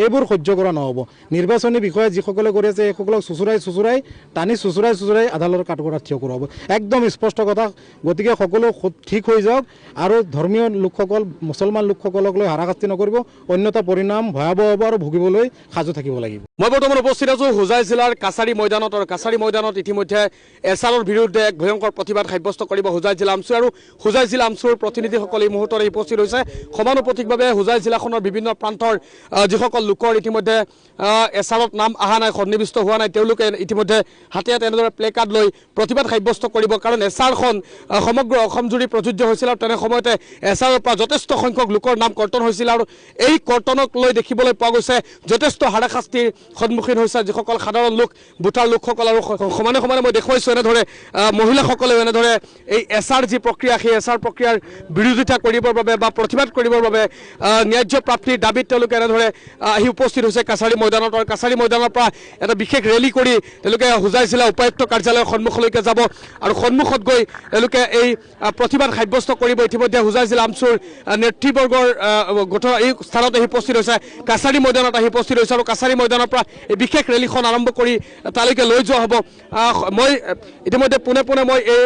এইবোৰ সহ্য কৰা নহ'ব। নিৰ্বাচনী বিষয়া যিসকলে কৰি আছে এইসকলক চুচুৰাই টানি চুচুৰাই আদালতৰ কাঠগড়াত থিয় কৰোৱাব। একদম স্পষ্ট কথা। গতিকে সকলো ঠিক হৈ যাওক আৰু ধৰ্মীয় লোকসকল মুছলমান লোকসকলক লৈ হাৰাশাস্তি নকৰিব, অন্যথা পৰিণাম ভয়াৱহ হ'ব আৰু ভুগিবলৈ সাজু থাকিব লাগিব। মই বৰ্তমান উপস্থিত আছোঁ হোজাই জিলাৰ কাছাৰী ময়দানত। আৰু কাছাৰী ময়দানত ইতিমধ্যে এছআৰৰ বিৰুদ্ধে এক ভয়ংকৰ প্ৰতিবাদ সাব্যস্ত কৰিব হোজাই জিলা আমচু। আৰু হোজাই জিলা আমচুৰ প্ৰতিনিধিসকল এই মুহূৰ্তত উপস্থিত হৈছে। সমানুপাতিকভাৱে হোজাই জিলাখনৰ বিভিন্ন প্ৰান্তৰ যিসকল লোকৰ ইতিমধ্যে এছআৰত নাম অহা নাই, সন্নিৱিষ্ট হোৱা নাই, তেওঁলোকে ইতিমধ্যে হাতে এনেদৰে প্লে কাৰ্ড লৈ প্ৰতিবাদ সাব্যস্ত কৰিব। কাৰণ এছআৰখন সমগ্ৰ অসমজুৰি প্ৰযোজ্য হৈছিল আৰু তেনে সময়তে এছআৰৰ পৰা যথেষ্ট সংখ্যক লোকৰ নাম কৰ্তন হৈছিল। আৰু এই কৰ্তনক লৈ দেখিবলৈ পোৱা গৈছে যথেষ্ট হাৰাশাস্তিৰ সন্মুখীন হৈছে যিসকল সাধাৰণ লোক, ভোটাৰ লোকসকল। আৰু সমানে সমানে মই দেখুৱাইছোঁ এনেদৰে মহিলাসকলেও এনেদৰে এই এছআৰ যি প্ৰক্ৰিয়া, সেই এছআৰ প্ৰক্ৰিয়াৰ বিৰোধিতা কৰিবৰ বাবে বা প্ৰতিবাদ কৰিবৰ বাবে ন্যায্য প্ৰাপ্তিৰ দাবীত তেওঁলোকে এনেদৰে আহি উপস্থিত হৈছে কাছাৰী ময়দানত। আৰু কাছাৰী ময়দানৰ পৰা এটা বিশেষ ৰেলী কৰি তেওঁলোকে হোজাই জিলা উপায়ুক্ত কাৰ্যালয়ৰ সন্মুখলৈকে যাব আৰু সন্মুখত গৈ তেওঁলোকে এই প্ৰতিবাদ সাব্যস্ত কৰিব। ইতিমধ্যে হোজাই জিলা আমচুৰ নেতৃবৰ্গৰ গঠন এই স্থানত আহি উপস্থিত হৈছে, কাছাৰী ময়দানত আহি উপস্থিত হৈছে। আৰু কাছাৰী ময়দানৰ পৰা এই বিশেষ ৰেলীখন আৰম্ভ কৰি তালৈকে লৈ যোৱা হ'ব। মই ইতিমধ্যে পোনে পোনে মই এই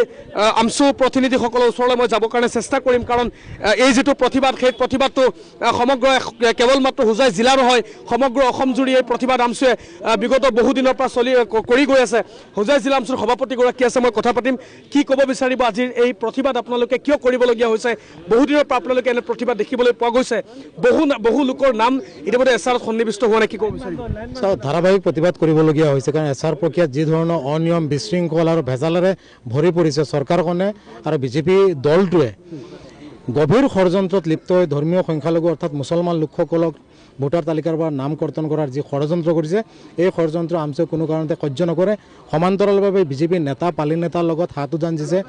আমচু প্ৰতিনিধিসকলৰ ওচৰলৈ মই যাবৰ কাৰণে চেষ্টা কৰিম। কাৰণ এই যিটো প্ৰতিবাদ, সেই প্ৰতিবাদটো সমগ্ৰ কেৱল মাত্ৰ হোজাই জিলা নহয়, সমগ্ৰ অসমজুৰি এই প্ৰতিবাদ আমচুৱে বিগত বহুদিনৰ পৰা কৰি গৈ আছে। হোজাই জিলা আমচুৰ সভাপতিগৰাকী আছে, মই কথা পাতিম। কি ক'ব বিচাৰিব আজিৰ এই প্ৰতিবাদ আপোনালোকে কিয় কৰিবলগীয়া হৈছে? বহুদিনৰ পৰা আপোনালোকে এনে প্ৰতিবাদ দেখিবলৈ পোৱা গৈছে, বহু লোকৰ নাম ইতিমধ্যে এছআৰত সন্নিৱিষ্ট হোৱা নাই, কি ক'ব বিচাৰিব? ধাৰাবাহিক প্ৰতিবাদ কৰিবলগীয়া হৈছে কাৰণ এছআৰ প্ৰক্ৰিয়াত যি ধৰণৰ অনিয়ম, বিশৃংখল আৰু ভেজালেৰে ভৰি পৰিছে চৰকাৰখনে আৰু বিজেপি দলটোৱে গভীৰ ষড়যন্ত্ৰত লিপ্ত হৈ ধৰ্মীয় সংখ্যালঘু অৰ্থাৎ মুছলমান লোকসকলক ভোটাৰ তালিকাৰ পৰা নাম কৰ্তন কৰাৰ যি ষড়যন্ত্ৰ কৰিছে, এই ষড়যন্ত্ৰ আমচুৱে কোনো কাৰণতে সহ্য নকৰে। সমান্তৰালভাৱে বিজেপিৰ নেতা, পালি নেতাৰ লগত হাত উজান দিছে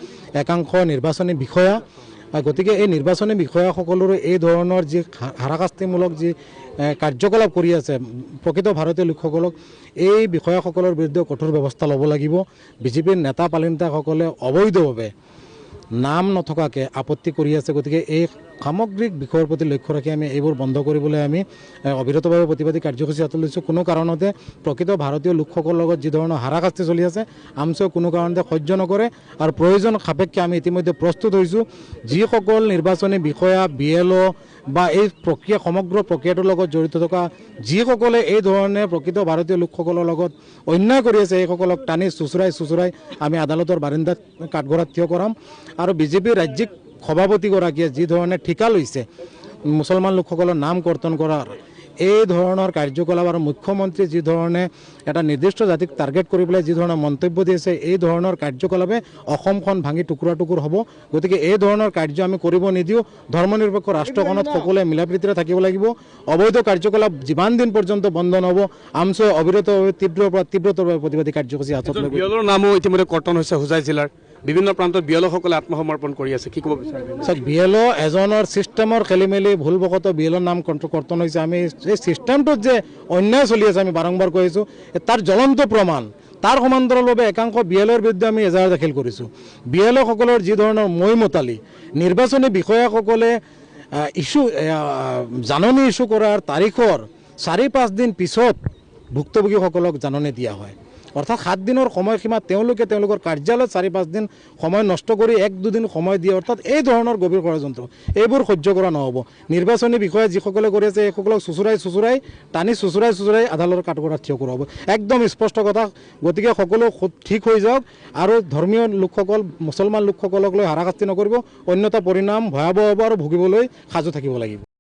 একাংশ নিৰ্বাচনী বিষয়া। গতিকে এই নিৰ্বাচনী বিষয়াসকলৰো এই ধৰণৰ যি হাৰাশাস্তিমূলক যি কাৰ্যকলাপ কৰি আছে প্ৰকৃত ভাৰতীয় লোকসকলক, এই বিষয়াসকলৰ বিৰুদ্ধে কঠোৰ ব্যৱস্থা ল'ব লাগিব। বিজেপিৰ নেতা, পালি নেতাসকলে অবৈধভাৱে নাম নথকাকৈ আপত্তি কৰি আছে। গতিকে এই সামগ্ৰিক বিষয়ৰ প্ৰতি লক্ষ্য ৰাখি আমি এইবোৰ বন্ধ কৰিবলৈ আমি অবিৰতভাৱে প্ৰতিবাদী কাৰ্যসূচী হাতত লৈছোঁ। কোনো কাৰণতে প্ৰকৃত ভাৰতীয় লোকসকলৰ লগত যি ধৰণৰ হাৰাশাস্তি চলি আছে আমচুৱে কোনো কাৰণতে সহ্য নকৰে। আৰু প্ৰয়োজন সাপেক্ষে আমি ইতিমধ্যে প্ৰস্তুত হৈছোঁ। যিসকল নিৰ্বাচনী বিষয়া, BLO বা এই প্ৰক্ৰিয়া সমগ্ৰ প্ৰক্ৰিয়াটোৰ লগত জড়িত থকা যিসকলে এই ধৰণে প্ৰকৃত ভাৰতীয় লোকসকলৰ লগত অন্যায় কৰি আছে, এইসকলক টানি চুচুৰাই আমি আদালতৰ বাৰিন্দাত কাঠগড়াত থিয় কৰাম। আৰু বিজেপিৰ ৰাজ্যিক সভাপতিগৰাকীয়ে যি ধৰণে ঠিকা লৈছে মুছলমান লোকসকলৰ নাম কৰ্তন কৰাৰ, এই ধৰণৰ কাৰ্যকলাপ আৰু মুখ্যমন্ত্ৰীয়ে যি ধৰণে এটা নিৰ্দিষ্ট জাতিক টাৰ্গেট কৰি পেলাই যি ধৰণৰ মন্তব্য দিছে, এই ধৰণৰ কাৰ্যকলাপে অসমখন ভাঙি টুকুৰা টুকুৰ হ'ব। গতিকে এই ধৰণৰ কাৰ্য আমি কৰিব নিদিওঁ। ধৰ্মনিৰপেক্ষ ৰাষ্ট্ৰখনত সকলোৱে মিলাপ্ৰীতিৰে থাকিব লাগিব। অবৈধ কাৰ্যকলাপ যিমান দিন পৰ্যন্ত বন্ধ নহ'ব আমচুৱে অবিৰতভাৱে তীব্ৰতৰভাৱে প্ৰতিবাদী কাৰ্যসূচী হাতত ল'ব। BLOৰ নামো ইতিমধ্যে কৰ্তন হৈছে হোজাই জিলাৰ বিভিন্ন প্ৰান্তত BLOসকলে আত্মসমৰ্পণ কৰি আছে, কি ক'ব বিচাৰিব? BLO এজনৰ ছিষ্টেমৰ খেলি মেলি ভুলবশতঃ BLOৰ নাম কৰ্তন হৈছে। আমি এই ছিষ্টেমটোত যে অন্যায় চলি আছে আমি বাৰম্বাৰ কৈ আছোঁ, তাৰ জ্বলন্ত প্ৰমাণ। তাৰ সমান্তৰালভাৱে একাংশ BLOৰ বিৰুদ্ধে আমি এজাহাৰ দাখিল কৰিছোঁ। BLOসকলৰ যি ধৰণৰ মৈমতালি, নিৰ্বাচনী বিষয়াসকলে জাননী ইছ্যু কৰাৰ তাৰিখৰ 4-5 দিন পিছত ভুক্তভোগীসকলক জাননী দিয়া হয়। অৰ্থাৎ 7 দিনৰ সময়সীমা তেওঁলোকে তেওঁলোকৰ কাৰ্যালয়ত 4-5 দিন সময় নষ্ট কৰি 1-2 দিন সময় দিয়ে। অৰ্থাৎ এই ধৰণৰ গভীৰ ষড়যন্ত্ৰ এইবোৰ সহ্য কৰা নহ'ব। নিৰ্বাচনী বিষয়া যিসকলে কৰি আছে এইসকলক চুচুৰাই টানি চুচুৰাই আদালতৰ কাঠগড়াত থিয় কৰোৱাব। একদম স্পষ্ট কথা। গতিকে সকলো ঠিক হৈ যাওক আৰু ধৰ্মীয় লোকসকল, মুছলমান লোকসকলক লৈ হাৰাশাস্তি নকৰিব, অন্যথা পৰিণাম ভয়াৱহ হ'ব আৰু ভুগিবলৈ সাজু থাকিব লাগিব।